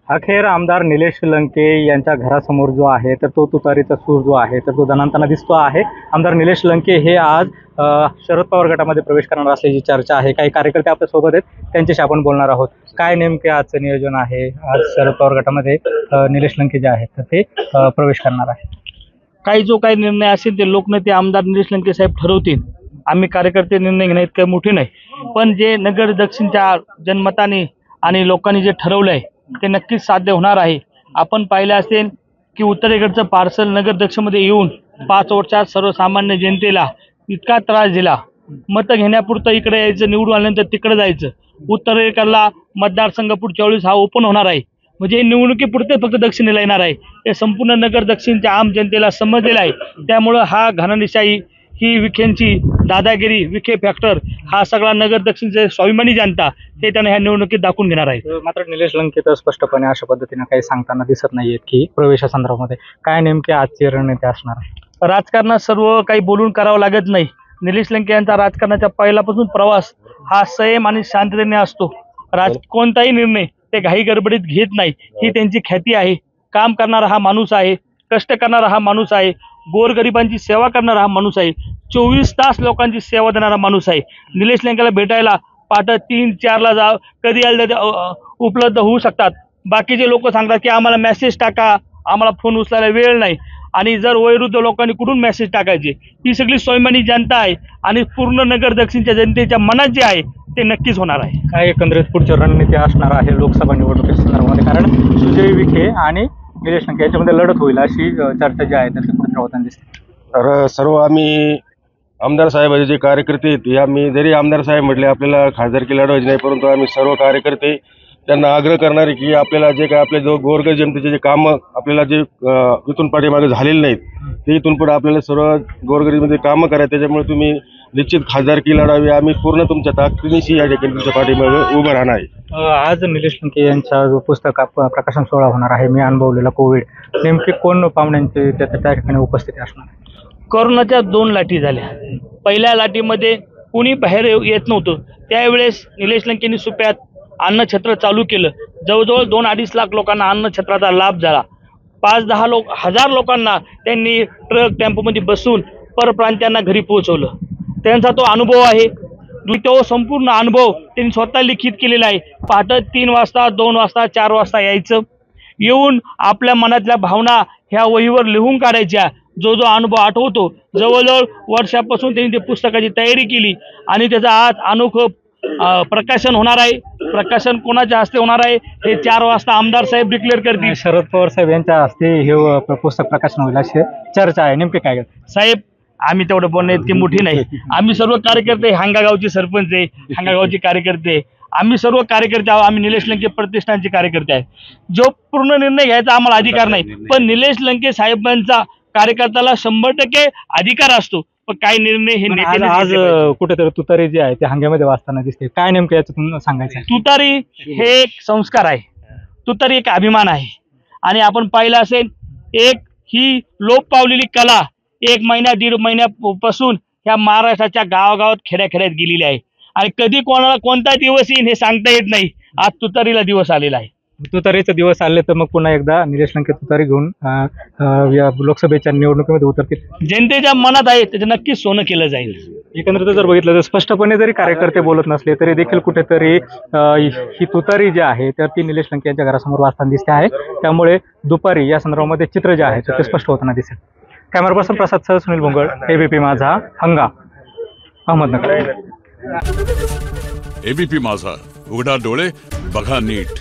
अखेर आमदार निलेश लंके यांच्या घरासमोर जो आहे तर तो तुतारीचा सूर जो आहे तर तो दणाणताना दिसतो आहे। आमदार निलेश लंके हे आज शरद पवार गटामध्ये प्रवेश करणार असल्याची चर्चा आहे। काही कार्यकर्ते आपल्या सोबत आहेत, त्यांच्याशी आपण बोलणार आहोत। काय नेमके आजचं नियोजन आहे? आज शरद पवार गटामध्ये निलेश लंके जे आहेत तर ते प्रवेश करणार आहे। काही जो काही निर्णय असेल ते लोकनेते आमदार निलेश लंके साहेब ठरवतील। आम्ही कार्यकर्ते निर्णय घेण्यात काही मोठे नाही, पण जे नगर दक्षिणच्या जनमताने आणि लोकांनी जे ठरवलंय ते नक्कीच साध्य होणार आहे। आपण पाहिलं असेल की उत्तरेकडचं पार्सल नगर दक्षिणमध्ये येऊन 5 वर्षात सर्वसामान्य जनतेला इतका त्रास दिला। मतं घेण्यापुरतं इकडे यायचं, निवडून आल्यानंतर तिकडे जायचं। उत्तरेकडला मतदारसंघ पुढच्या वेळेस हा ओपन होणार आहे, म्हणजे निवडणुकीपुरते फक्त दक्षिणेला येणार आहे। हे संपूर्ण नगर दक्षिणच्या आम जनतेला समजलेलं आहे। त्यामुळं हा घराणेशाही, ही विखेंची दादागिरी, विखे फॅक्टर, हा सगळा नगर दक्षिणचे स्वाभिमानी जनता हे त्यांना ह्या निवडणुकीत दाखवून घेणार आहे। मात्र निलेश लंके तर स्पष्टपणे अशा पद्धतीने काही सांगताना दिसत नाहीयेत की प्रवेशासंदर्भामध्ये काय नेमके आजची रणनीती असणार आहे। राजकारणात सर्व काही बोलून करावं लागत नाही। निलेश लंके यांचा राजकारणाच्या पहिल्यापासून प्रवास हा संयम आणि शांततेने असतो। कोणताही निर्णय ते घाई गडबडीत घेत नाही, ही त्यांची ख्याती आहे। काम करणारा हा माणूस आहे, कष्ट करणारा हा माणूस आहे, गोरगरिबांची सेवा करणारा हा माणूस आहे, 24 तास लोकांची सेवा देणारा माणूस आहे। निलेश लंकेला भेटायला पाठ 3-4 ला जा, कधी उपलब्ध होऊ शकतात। बाकीचे लोक सांगतात की आम्हाला मेसेज टाका, आम्हाला फोन उचलायला वेळ नाही। आणि जर वयोवृद्ध लोकांनी कुठून मेसेज टाकायचे? ही सगळी स्वाभिमानी जनता आहे आणि पूर्ण नगर दक्षिणच्या जनतेच्या मनात जे आहे ते नक्कीच होणार आहे। काय एकंदरीत पुढची रणनीती असणार आहे लोकसभा निवडणुकीच्या संदर्भामध्ये? कारण सुजय विखे आणि निलेश लंके यांच्यामध्ये लढत होईल अशी चर्चा जी आहे तर कुठे होताना दिसते। तर सर्व आम्ही आमदार साहेबाचे जे कार्यकर्ते आहेत, आम्ही जरी आमदार साहेब म्हटले आपल्याला खासदारकी लढवायची नाही, परंतु आम्ही सर्व कार्यकर्ते त्यांना आग्रह करणार आहे की आपल्याला जे काय आपले जो गोरगरीब जनतेचे जे कामं आपल्याला जे इथून पाठीमागे झालेले नाहीत ते इथून पुढे आपल्याला सर्व गोरगरीबमध्ये कामं करायचे। त्याच्यामुळे तुम्ही निश्चित खासदारकी लढावी, आम्ही पूर्ण तुमच्या ताकदीनिशी या ठिकाणी तुमच्या पाठीमागे उभं राहणार आहे। आज निलेश लंके यांचा जो पुस्तक प्रकाशन सोहळा होणार आहे, मी अनुभवलेला कोविड, नेमके कोण पाहुण्यांचे त्या ठिकाणी उपस्थिती असणार आहे? कोरोनाच्या 2 लाटी झाल्या। पहिल्या लाटीमध्ये कुणी बाहेर येत नव्हतं, त्यावेळेस निलेश लंकेंनी सुप्यात अन्नछत्र चालू केलं। जवळजवळ 2-2.5 लाख लोकांना अन्नछत्राचा लाभ झाला। 5-10 हजार लोकांना त्यांनी ट्रक टेम्पोमध्ये बसून परप्रांत्यांना घरी पोहोचवलं। त्यांचा तो अनुभव आहे, तो संपूर्ण अनुभव त्यांनी स्वतः लिखित केलेला आहे। पहाटे 3 वाजता, 2 वाजता, 4 वाजता यायचं, येऊन आपल्या मनातल्या भावना ह्या वहीवर लिहून काढायच्या। जो अनुभव आठवतो, जवळजवळ वर्षापासून त्यांनी ते पुस्तकाची तयारी केली आणि त्याचा आज अनोखं प्रकाशन होणार आहे। प्रकाशन कोणाच्या हस्ते होणार आहे हे 4 वाजता आमदार साहेब डिक्लेअर करतील। शरद पवार साहेब यांच्या हस्ते हे पुस्तक प्रकाशन होईल अशी चर्चा आहे। नेमके काय साहेब? आम्ही तेवढं बोलणं इतकी मोठी नाही। आम्ही सर्व कार्यकर्ते, हांगागावचे सरपंच आहे, हांगागावचे कार्यकर्ते, आम्ही सर्व कार्यकर्ते आहोत। आम्ही निलेश लंके प्रतिष्ठानचे कार्यकर्ते आहे। जो पूर्ण निर्णय घ्यायचा आम्हाला अधिकार नाही, पण निलेश लंके साहेबांचा कार्यकर्त्याला 100% अधिकार असतो। पण काही निर्णय हे आज कुठेतरी तुतारी जी आहे ते हांग्यामध्ये वाचताना दिसते। काय नेमकं याच्यातून सांगायचं? तुतारी हे एक संस्कार आहे, तुतारी एक अभिमान आहे। आणि आपण पाहिलं असेल, एक ही लोप पावलेली कला 1 महिना 1.5 महिन्यापासून ह्या महाराष्ट्राच्या गावागावात खेड्याखेड्यात गेलेली आहे। आणि कधी कोणाला कोणता दिवस येईल हे सांगता येत नाही। आज तुतारीला दिवस आलेला आहे। तुतारीचे दिवस आले तर मग पुन्हा एकदा निलेश लंके तुतारी घेऊन या लोकसभेच्या निवडणुकीमध्ये उतरतील। जनतेच्या मनात आहे त्याचं नक्कीच सोनं केलं जाईल। एकंदरीत जर बघितलं तर स्पष्टपणे जरी कार्यकर्ते बोलत नसले तरी देखील कुठेतरी ही तुतारी जी आहे तर ती निलेश लंके यांच्या घरासमोर वाचताना दिसते आहे। त्यामुळे दुपारी या संदर्भामध्ये चित्र जे आहे ते स्पष्ट होताना दिसेल। कॅमेरा पर्सन प्रसाद सह सुनील भोंगळ, एबीपी माझा, हंगा, अहमदनगर। एबीपी माझा, उघडा डोळे बघा नीट।